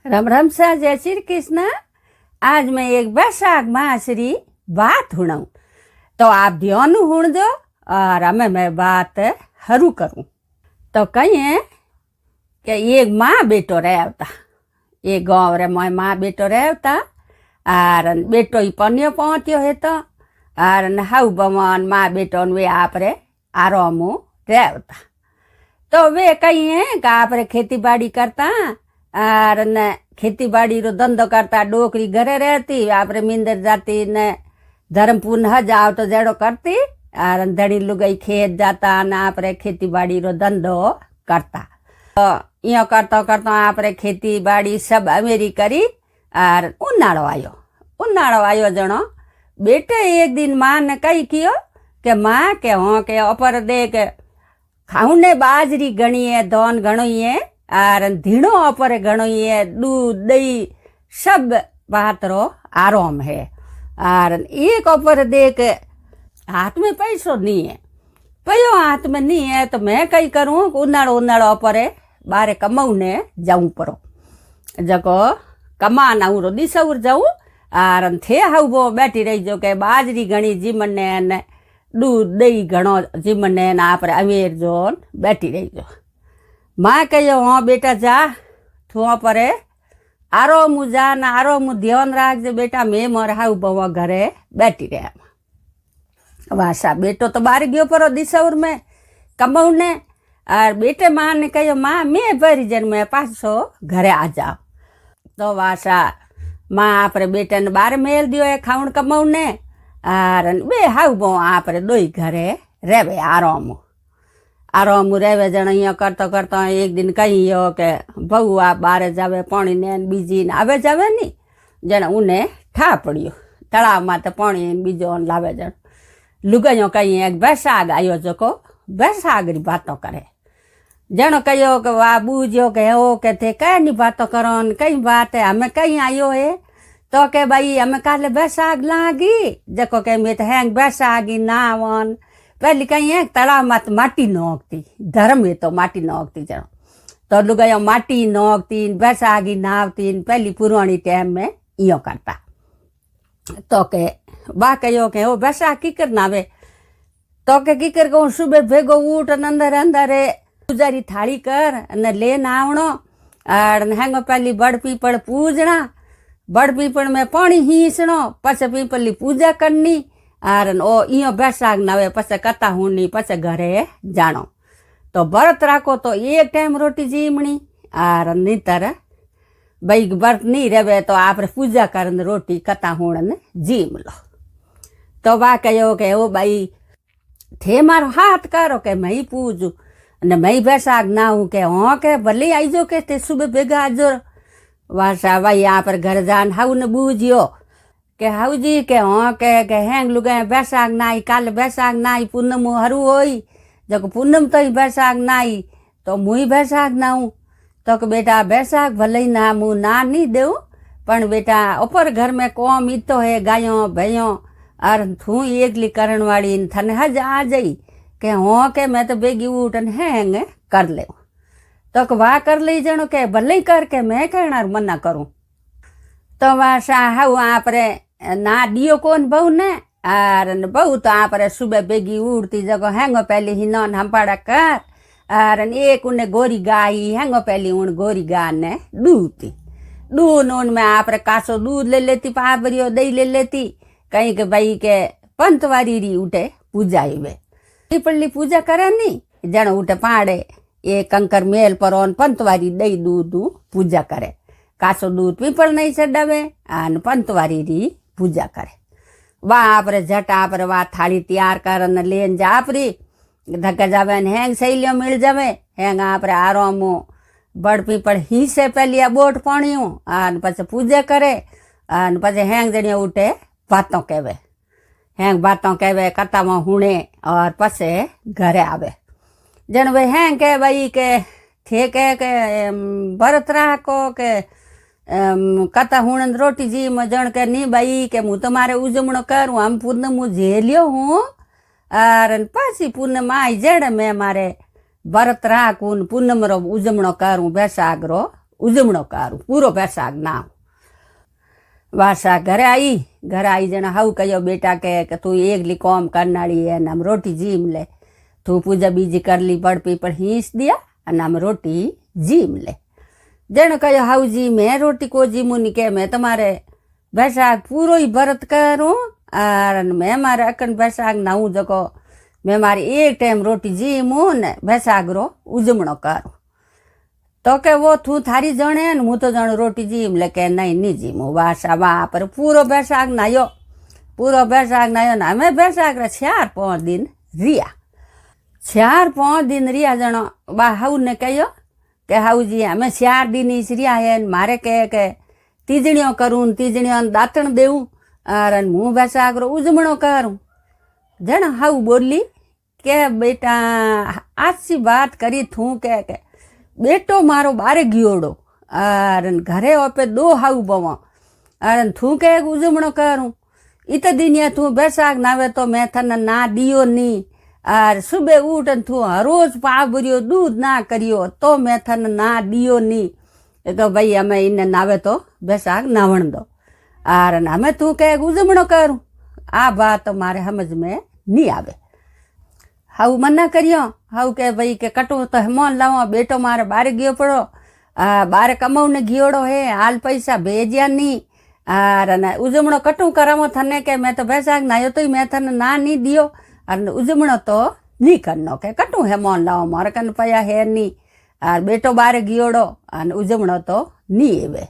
राम राम सा जय श्री कृष्ण। आज मैं एक बैसाख मासरी बात हुणाऊं तो आप ध्यान हुण दो और हमें मैं बात हरू करूं। तो कहीं कि एक माँ बेटो रहता, एक गाँव रे माँ बेटो रहता और बेटो ही पन्यो पहुंच्यो है तो और हाउ बमन माँ बेटो वे आप रे आरामू रहता। तो वे कहीं है कि आप रे खेती बाड़ी करता और न खेती बाड़ी रो धंधो करता, डोकरी घरे रहती, आपरे मिंदर जाती न धर्मपुर न जाओ तो जड़ो करती और धड़ी लुगाई खेत जाता न आपरे खेती बाड़ी रो धंधो करता। तो यो करता करता आपरे खेती बाड़ी सब अमेरी करी और उन्नाड़ो आयो जनो बेटे एक दिन माँ ने कही कियो के माँ के हाँ के अपर दे के खाऊने बाजरी घणी है, धन घणो है और धीणो अपर घणो है, दूध दही सब बात रो आराम है। और एक अपर देख हाथ में पैसो नहीं है, पयो हाथ में नहीं है तो मैं कई करूँ उन्नाड़ो अपर बारे कमाऊने जाऊँ परो जको कमान आऊँ रो दिसौर जाऊँ और थे हाउ वो बैठी रही जो के बाजरी घणी जीमने ने दूध दही घणो जीमने ने आप अमीर जोन बैठी रही जो। माँ कहो हाँ बेटा जा थुआ परे आरो मु जा न आरो मु ध्यान राखजे बेटा, मैं मोर हाउ बवा घरे बैठी रहा। वासा बेटो तो बाहर गयो परो दिसौर में कमाउने और बेटे माँ ने कहो माँ मैं भरी जन में पासो घरे आ जाओ। तो वासा माँ आपरे बेटे ने बाहर मेल दियो है खाउन कमाउने और वे हाउ बो आपरे दोई घरे रेवे आराम रेवे जन। अँ करता करता एक दिन कही हो के बहु आप बारे जावे पानी ने बीजी ने आवे जावे नी जन उन्हें ठा पड़ियो तलाव में तो पानी बीजो लावे जन लुगाइयो कही एक बैसाग आयो जो को बैसाग री बातों करे जन कहो के वाह बूझो के हो के थे कई नी बातों करो कई बात है हमें कहीं आयो है तो के भाई हमें काले बैसाग लागी जको के मैं तो हैंग बैसागी नावन पहली कहीं है तलाव मत माटी नोकती धर्म है तो माटी नोकती जनो तो लुगायो माटी नोकती बैसागी नावती पहली पुरानी टाइम में यो करता। तो के बा कहो के ओ बैसाग की कर नावे तो के की कर कहूँ सुबह भेगो उठ अंदर अंदर पूजारी थाली कर न लेन आवणो और हैंगो पहली बड़ पीपल पूजना, बड़ पीपल में पानी हीसणो पछ पीपल पूजा करनी और ओ इो बैसाग नवे पछे कथा हुनी पछे घरे जानो। तो व्रत राखो तो एक टाइम रोटी जीमणी और नीतर भाई व्रत नहीं रहे तो आप पूजा करन रोटी कथा हुण जीम लो। तो बा कहो के ओ भाई थे मारो हाथ करो के मैं ही पूजू ने मैं बैसाग ना हूँ के हाँ के भले आईजो के थे सुबह बेगा आजो वासा भाई यहाँ पर घर जान हाउ ने बूझियो के हाउ जी के हाँ के हैंग लुगाए बैसाग नाई काल बैसाग नाई पूनम हरू होई जब पूनम तो ही बैसाग नाई तो मुई बैसाग ना हूँ तो के बेटा बैसाग भले ही ना मुँह ना नहीं देऊ पण बेटा ऊपर घर में कौम इतो है गायों भैयों और थू एकली करण वाली थने हज आ जाई के हाँ के मैं तो बेगी उठन हैंग कर ले तो के वाह कर ले जनो के भले ही करके मैं कहना मना करूँ। तो वासा हाउ आप रे ना दियो कौन बहु ने और बहु तो आप रे सुबह बेगी उड़ती जगह हैंगो पहले ही नौन हम्पाड़ा कर और एक उन्हें गोरी गाई हैंगो पहले उन गोरी गा ने दूती दून उन में आप रे कासो दूध ले लेती पाबरियो दही ले लेती कहीं के भाई के पंतवारी री उठे पूजा वे पीपली पूजा करे नी जन उठे पाड़े एक कंकर मेल पर ओन पंतवारी दही दूध पूजा करे कासो दूध पीपल नहीं चढ़ावे और पंतवारी री पूजा करे। वाह आप झट आप वाह थाली तैयार कर लेन जा आपरी धक्का जावे हैंग सहेलियों मिल जावे हैंग आप आराम बड़ पीपल ही से पहले बोट पाणियों और पछे पूजा करे और पछे हैंग जड़ियों उठे बातों कहवे हैंग बातों कहवे कथा में हुणे और पछे घरे आवे जन वे हैंग के भाई के थे के भरत राखो के कथा हुण रोटी जी में जन के नहीं भाई के मुँह तुम्हारे उजमणो करूँ हम पूनम झेलियो हूँ और पासी पूनम आई जड़ में मारे भरत राखून पूनम रो उजमणो करूँ बैसाग रो उजमणो करूँ पूरो बैसाख नाव। वासा घरे आई जना हाउ कहो बेटा के तू एकली काम करनाड़ी है हम रोटी जीम ले, तू पूजा बीजी कर ली बड़ पीपल हींस दिया और हम रोटी जीम ले। जन कहो हाउ जी मैं रोटी को जीमू नहीं के मैं तुम्हारे बैसाख पूरो ही व्रत करूँ और मैं मारे अकन बैसाख नाऊ जको मैं मारी एक टाइम रोटी जीमू ने बैसाख रो उजमणो करूँ। तो के वो तू थारी जणे ने हूँ तो जण रोटी जीम ले के नहीं जीमू। वासा वहाँ पर पूरो बैसाख नायो ने हमें बैसाख रे 4-5 दिन रिया 4-5 दिन रिया जनो बा हाउ ने कहो के हाउ जी हमें 4 दिन इस रिया है मारे के तीजणियों करूँ तीजणियों दातण देऊँ और मुँह बैसाख रो उजमणो करूँ। जन हाउ बोली के बेटा आज सी बात करी थू के बेटो मारो बारे गियोड़ो और घरे ओपे 2 हाउ बवा और थू के उजमणो करूँ। इत दिनिया तू बैसाख नावे तो मैं थने ना दियो नी और सुबह उठ तू हर रोज पावरियो दूध ना करियो तो मैं थने ना दियो नी। तो भाई हमें इन नावे तो बैसाख नावण दो और हमें तू के उजमणो करूँ। आ बात तो मारे समझ में नहीं आवे। हाउ मना करियो हाउ के भाई के कटू तो हेमोन लाओ बेटो मारे बारे गयो पड़ो बारे कमाउने गियोड़ो है हाल पैसा भेजिया नी और उजमणो कटू करावो थने के मैं तो बैसाख नायो तो मैं थने ना नहीं दियो और उजमणो तो नहीं करनो के कटू हेमोन लाओ मारे कन पया है नी और बेटो बारे गियोड़ो और उजमणो तो नहीं एवे।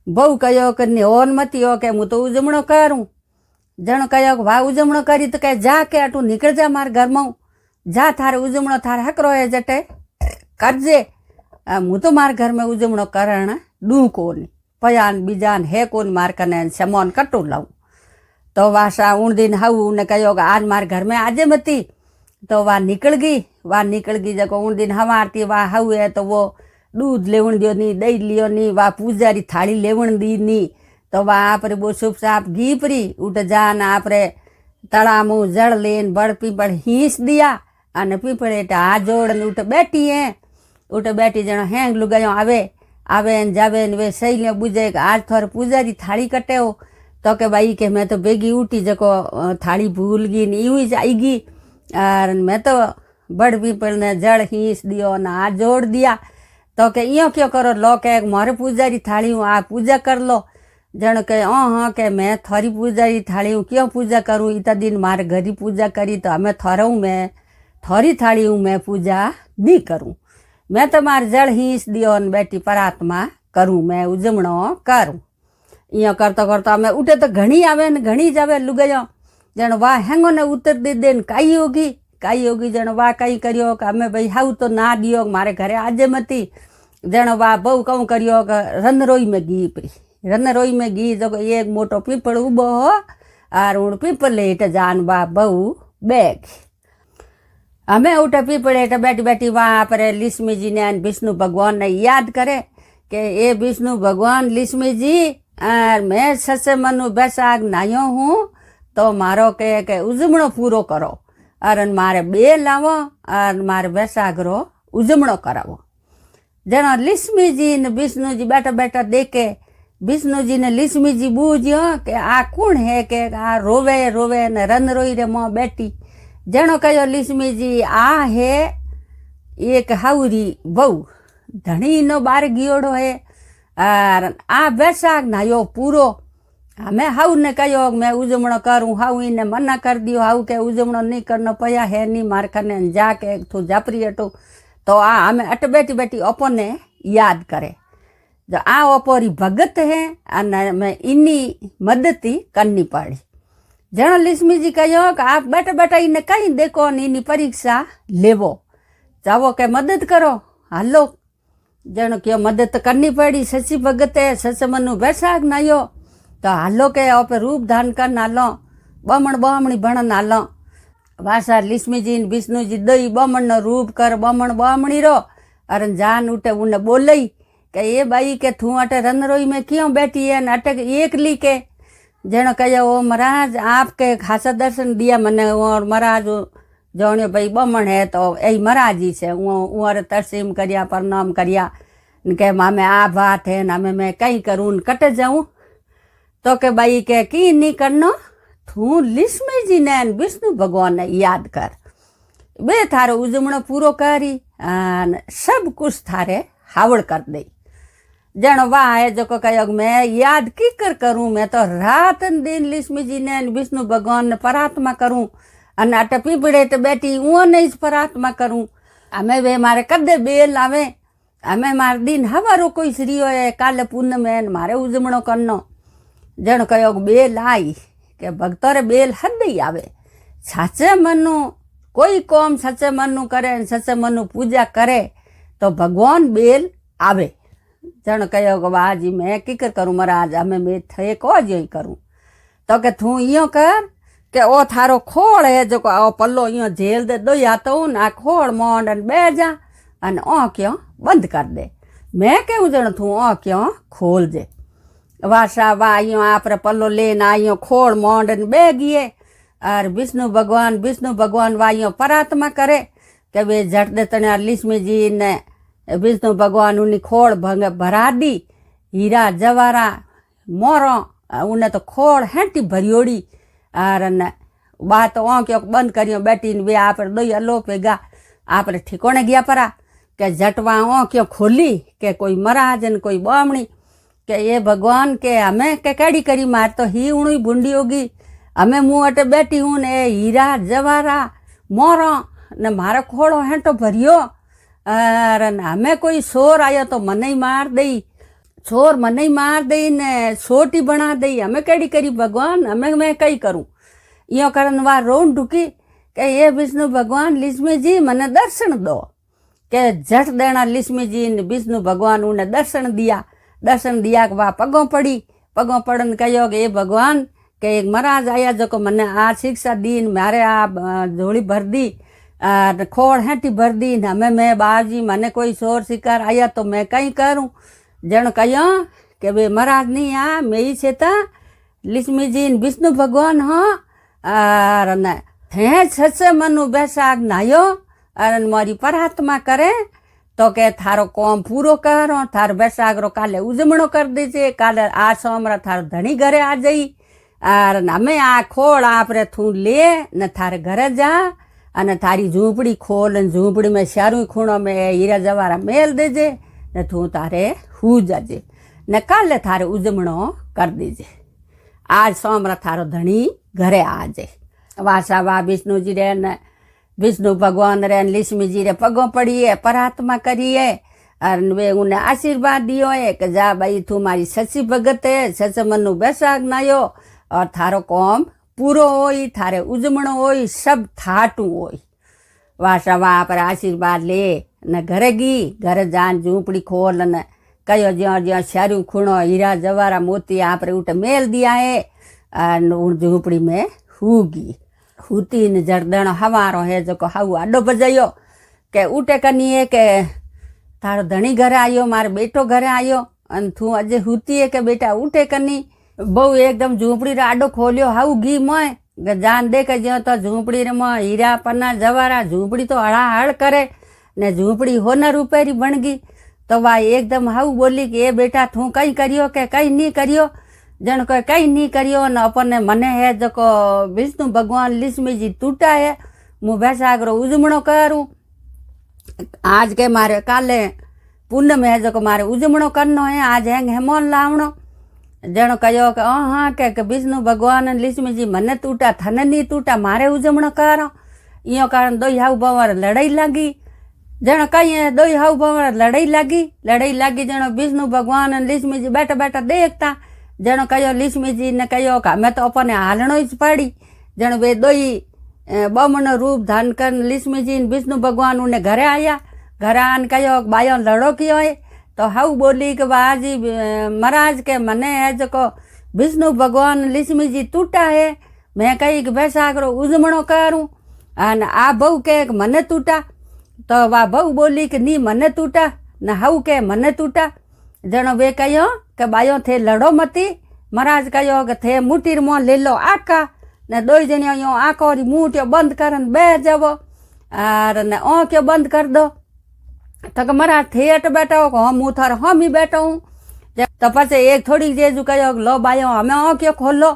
बहु कहो कि ओन मती हो के हूँ तो उजमणो करूँ। जण कहो वाह उजमणो करी तो कहे जा के अटू निकल जा मार घर में जा थारे उजमणो थारे हकरो है जटे करजे हूँ तो मार घर में उजमणो करण डू कोनी पयान बीजान है कौन मार कने समोन कटू लाऊं। तो वासा उन दिन हाउ ने कहो आज मार घर में आजे मती तो वह निकल गई जको उन दिन हमारती वाह हाउ है तो वो दूध लेवण दियो नी दही लियो नी वाह पूजारी थाली लेवण दी नी तो वह आपरे वो शुभ साप घी परी उठ जान आपरे तड़ामू जड़ लेन बड़ पीपल हींस दिया अने पीपड़े आ जोड़ उठ बैठी जनो हैंग लुगायो आवे न जावे न वे सही ले बुझे आज थोड़े पूजारी थाली कटे हो तो के भाई के मैं तो बेगी उठी जको थाली भूल गई नी यूं ही आई गई और मैं तो बड़ पीपल ने जड़ हींस दियो न आ जोड़ दिया तो के यो क्यों करो लो के मारे पूजारी थाली हूँ आ पूजा कर लो। जन के हाँ के मैं थारी पूजारी थाली हूँ क्यों पूजा करूँ इतना दिन मारे घरी पूजा करी तो हमें थारी थाली हूँ मैं पूजा नहीं करूँ मैं तो मार जड़ हींस दियो न बैठी परात्मा करूँ मैं उजमणो करूँ। यो करता करता मैं उठे तो घणी आवे न घणी जावे लुगायो जन वाह हैंगो ने उतर दे देन काई होगी जन वाह कई करियो कि हमें भाई हाउ तो ना दियो मारे घरे आजे मती जन वाह बहु कहूँ करियो रनरोई में घी जो एक मोटो पीपल उबो हो और उन पीपल हेठ जान वाह बहु बैग हमें उठे पीपल हेठ बैठी बैठी वहाँ पर लिस्मी जी ने विष्णु भगवान ने याद करे कि ये विष्णु भगवान लिस्मी जी और मैं ससे मनु बैसाख नायो हूँ तो मारो के उजमणो पूरो करो और मारे 2 लावो और मारे बैसाख रो उजमणो करावो। जनो लिस्मी जी ने विष्णु जी बैठा बैठा देखे विष्णु जी ने लिस्मी जी बूझियो कि आ कौन है के आ रोवे ने रन रोई रे मों बैठी। जनो कहो लिस्मी जी आ है एक हाउरी बहु धनी नो बार गियोड़ो है और आ बैसाख नायो पूरो हमें हाउ ने कहो मैं उजमणो करूँ हाउ इने मना कर दियो हाउ के उजमणो नहीं करनो पया है नहीं मार कने जाके तू जापरी हटो तो आ हमें अट बैठी बैठी अपने याद करे जो आ ओपोरी भगत है अने मैं इन्नी मदद करनी पड़ी। जनो लिस्मी जी कहो कि आप बैठा बैठा इन्हें कहीं देखो इनी परीक्षा लेवो जाओ के मदद करो हालो। जनो क्यों मदद करनी पड़ी सची भगत है सच मनु बैसाख नायो तो हालो के ओपे रूप धान कर नालो बमण बमणी बण नालो वासा लिस्मी जी विष्णु जी दई बमण नो रूप कर बमण बमणी रो अरे जान उठे उन्हें बोलई के ये बाई के थू अटे रनरोई में क्यों बैठी है अटक एक ली के। जनो कहो ओ महाराज आपके खासा दर्शन दिया मने और महाराज जाने भाई बमण है तो यही महाराज जी से उरे तरसीम करिया प्रणाम करिया ने के मामे आ बात है ना मैं कहीं करूँ कट जाऊँ। तो के भाई के की नहीं करनो, तू लक्ष्मी जी ने विष्णु भगवान ने याद कर, बे थारो उजमणो पूरो करी सब कुछ थारे हावड़ कर दे। जनो वाह है जो कहो मैं याद की कर करूँ, मैं तो रात दिन लक्ष्मी जी ने विष्णु भगवान ने प्रार्थना करूँ अने अट पीपड़े तो बैठी वो नहीं प्रार्थना करूँ। हमें वे मारे कदे बेल आवे, हमें मार दिन हवारो कोई श्रीओ है काले पूनम है मारे उजमणो करनो। जण कहो बेल आई के भक्तो रे बेल हद ही आवे। साचे मनु कोई कौम सच्चे मनु करे, सच्चे मनु पूजा करे तो भगवान बेल आवे। जण कहो बाजी मैं किकर करूँ महाराज, हमें मैं थे को जो करूँ। तो के तू यो कर के ओ थारो खोड़ है जो ओ पल्लो यो झेल दे दो या तो ना खोड़ मोंड बह जा अने ओ क्यों बंद कर दे। मैं कहूँ जण तू ओ क्यों खोल दे। वासा वाह यो आप पल्लो लेन आयो खोड़ मोंड बह गए और विष्णु भगवान वाइयो प्रार्थना करे के वे झट दे तने लक्ष्मी जी ने विष्णु भगवान उन्हें खोड़ भंग भरा दी, हीरा जवारा मोरो उन्हें तो खोड़ हेंटी भरियोड़ी और बात ओ क्यों बंद करियो बैठी वे आप दो अलो पेगा आप ठिकोने गया परा के झटवा ओ क्यों खोली के कोई महाराज न कोई बामणी के ये भगवान के हमें के कैडी करी मार तो ही उणी बूंदी होगी, हमें मुँह अटे बैठी हूँ ने हीरा जवारा मोरो ने मारो खोड़ो हेंटो भरियो और हमें कोई शोर आयो तो मन ही मार दई, शोर मन ही मार दई ने छोटी बना दई। हमें कैडी करी भगवान, हमें मैं कई करूँ यो करन वा रोन ढुकी के ये विष्णु भगवान लक्ष्मी जी मने दर्शन दो। के झट देना लक्ष्मी जी ने विष्णु भगवान उन्हें दर्शन दिया के वह पगों पड़न कहो कि ये भगवान के एक महाराज आया जो को मने आ शिक्षा दी मारे आ झोली भर दी खोड़ हेठी भर दी हमें मैं बाजी मने कोई शोर शिकार आया तो मैं कहीं करूँ। जन कहो कि वे महाराज नहीं आ मैं ही छेता लक्ष्मी जी विष्णु भगवान हो और न थे सच्चे मनु बैसाख नायो और मारी प्रार्थना करे तो के थारो कौम पूरो करो, थार बैसाख रो काले उजमणो कर दीजिए, काले आ सोमरा थारो धनी घरे आ जाई और हमें आ खोड़ आप रे थू ले न थारे घरे जा अने थारी झूंपड़ी खोल न झूंपड़ी में शारू खूणो में हीरा जवारा मेल देजे न तू तारे हू जाजे न काले थारे उजमणो कर दीजे। आज सोमरा थारो धनी घरे आ जाए। वासा वाह विष्णु जी रे न विष्णु भगवान रे लक्ष्मी जी रे पगों पड़िए प्रार्थना करिए और वे उन्हें आशीर्वाद दियो है कि जा भाई तू मारी सच्ची भगत है, सच मनु बैसाख नायो और थारो कौम पूरो होई, थारे उजमणो होई, सब थाटू होई। वासा वाह पर आशीर्वाद ले न घरे गी, घरे जान झूंपड़ी खोल न कयो ज्यो ज्यो शारू खूणो हीरा जवारा मोती आप रे उठ मेल दिया है और झूंपड़ी में हुगी हुती न जरदण हवारो है जो को हाउ आडो बजायो के उठे कनी है के थारो धनी घरे आयो, मारे बेटो घरे आयो अन थू अजे हुती है के बेटा उठे कनी बहु एकदम झूंपड़ी रे आडो खोलियो हाउ घी मोय जान दे के जो तो झूंपड़ी रे मोय हीरा पन्ना जवारा झूंपड़ी तो हड़ाहड़ करे ने झूंपड़ी होनर रुपयरी बन गई। तो वा एकदम हाउ बोली कि ए बेटा थू कई करियो के कई नहीं करियो। जन को कई नहीं करियो न अपने मने है जो को विष्णु भगवान लक्ष्मी जी टूटा है मु बैसाख रो उजमणो करूँ। आज के मारे काले पूनम है जो को मारे उजमणो करनो है, आज है हेमोन लावणो। जन कहो कि हाँ के विष्णु भगवान लक्ष्मी जी मने टूटा थने नहीं टूटा मारे उजमणो करो। यो कारण दो हाउ बवर लड़ाई लगी। जन कही दो हाउ बवर लड़ाई लगी जन विष्णु भगवान लक्ष्मी जी बैठा बैठा देखता। जन कहो लक्ष्मी जी ने कहो कि हमें तो अपने हालनो ज पड़ी। जन वे दोई बमनो रूप धारण कर लक्ष्मी जी विष्णु भगवान उन्हें घरे आया। घरे आन कहो बायो लड़ो कियो है तो हाउ बोली कि बाजी महाराज के मने है जो को विष्णु भगवान लक्ष्मी जी टूटा है, मैं कही कि बैसाख रो उजमणो करूँ अन आ बहु के मने टूटा। तो वा बहु बोली कि नी मने टूटा न हाउ के मने टूटा। जन वे कहो कि बायो थे लड़ो मती। महाराज कहो कि थे मुठीर मोह ले लो आका ने दो जणियों यो आको री मुठियो बंद करन बह जावो और ने ओ क्यों बंद कर दो। तो कि महाराज ठेठ बैठो हम हूँ थार हम ही बैठो हूँ। तो पछे एक थोड़ी जेजू कहो लो बायो हमें क्यों खोलो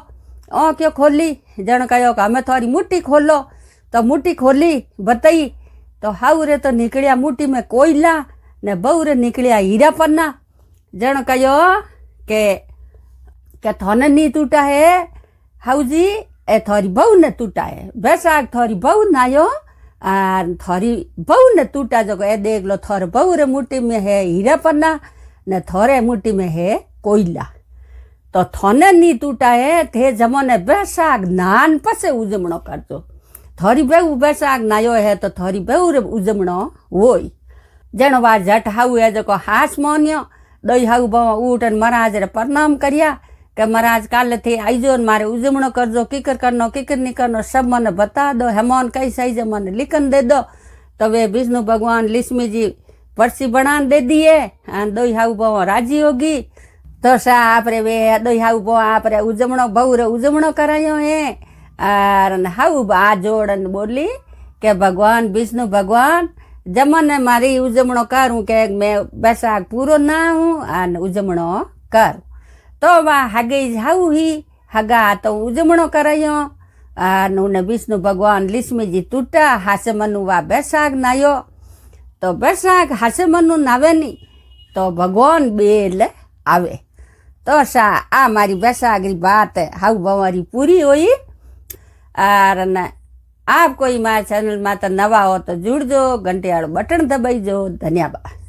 क्यों खोली। जण कहो कि हमें थारी मुट्ठी खोलो। तो मुट्ठी खोली बताई तो हाउ रे तो निकलिया मुट्ठी में कोयला ने बहु रे निकलिया हीरा पन्ना। जण कहो के थने नहीं टूटा है हाउ जी ए थारी बहू ने टूटा है। बैसाख थारी बहू नायो थारी बहू ने टूटा जो ए देख लो थार बहू रे मुट्ठी में है हीरा पन्ना ने थारे मुट्ठी में है कोयला। तो थने नहीं टूटा है थे जमोने बैसाख नान पसे उजमणो करजो। थारी बहू बैसाख नायो है तो थारी बहू रे उजमणो होई। जण वा झट हाउ है जो हास मान्यो। दई हाउ बवा उठन महाराज रे प्रणाम करिया के महाराज काले थी आईजो मारे उजमणो करजो किकर करनो किकर नहीं करनो सब मने बता दो हेमोन कैसे आईजे मने लिखन दे दो। तो वे विष्णु भगवान लक्ष्मी जी पर्ची बना दे दिए दई हाउ बवा राजी होगी। तो सा आपरे वे दई हाउ बवा आपरे उजमणो बहु रे उजमणो करायो है। और हाउ आ जोड़न बोली के भगवान विष्णु भगवान जमने मारी उजमणो करूँ के मैं बैसाख पूरो ना हूँ उजमणो कर। तो वा हगे हाउ ही हगा तो उजमणो करायो उन्हें विष्णु भगवान लक्ष्मी जी टूटा हासे मनु वा बैसाख नायो। तो बैसाख हासे मनु नावे नी तो भगवान बेल आवे। तो सा आ मारी बैसाख की बात है हाउ बवारी पूरी हुई। और न आप कोई मारे चैनल में तो नवा हो तो जुड़ जो घंटे वालों बटन दबाई जो। धन्यवाद।